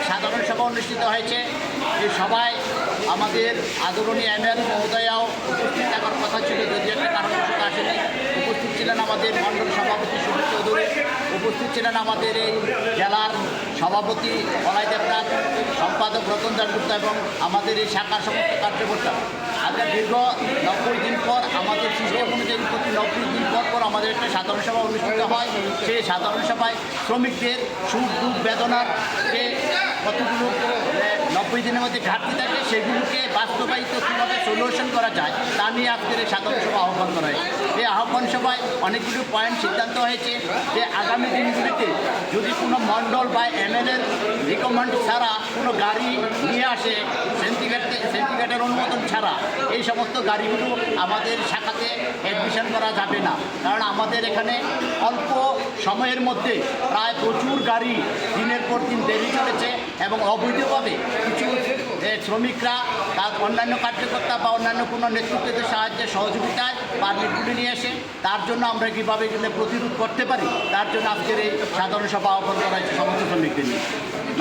সাধারণ সভা অনুষ্ঠিত হয়েছে। এই সভায় আমাদের আদরণীয় এমএল মহোদয়াও উপস্থিত থাকার কথা ছিল, যদি একটা কারণবশত আসেনি। উপস্থিত ছিলেন আমাদের মণ্ডল সভাপতি সুজিত চৌধুরী, উপস্থিত ছিলেন আমাদের এই জেলার সভাপতি অলাই দেবনাথ, সম্পাদক রতন দাশগুপ্তা এবং আমাদের এই শাখার সমস্ত কার্যকর্তা। আজকে দীর্ঘ 90 দিন পর আমাদের সিস্টেম অনুযায়ী প্রতি 90 দিন পর আমাদের একটা সাধারণ সভা অনুষ্ঠিত হয়। সেই সাধারণ সভায় শ্রমিকদের সুখ দুঃখ বেদনার যে কতগুলো 90 দিনের মধ্যে ঘাটতি থাকে সেগুলোকে বাস্তবায়িত কীভাবে সলিউশন করা যায় তা নিয়ে আজকের এই সাধারণ সভা আহ্বান করা হয়েছে। এই আহ্বান সভায় অনেকগুলো পয়েন্ট সিদ্ধান্ত হয়েছে যে আগামী দিনগুলিতে যদি কোনো মণ্ডল বা এমএলএর রিকমেন্ড ছাড়া কোনো গাড়ি নিয়ে আসে সিন্ডিকেটের অনুমোদন ছাড়া, এই সমস্ত গাড়িগুলো আমাদের শাখাতে অ্যাডমিশন করা যাবে না। কারণ আমাদের এখানে অল্প সময়ের মধ্যে প্রায় প্রচুর গাড়ি দিনের পর দিন দেরি চলেছে এবং অবৈধভাবে কিছু শ্রমিকরা তার অন্যান্য কার্যকর্তা বা অন্যান্য কোনো নেতৃত্বের সাহায্যে সহযোগিতায় পারমিটগুলি নিয়ে এসে তার জন্য আমরা কীভাবে প্রতিরোধ করতে পারি তার জন্য আজকের এই সাধারণ সভা আহ্বান করা হয়েছে সমস্ত শ্রমিকদের নিয়ে।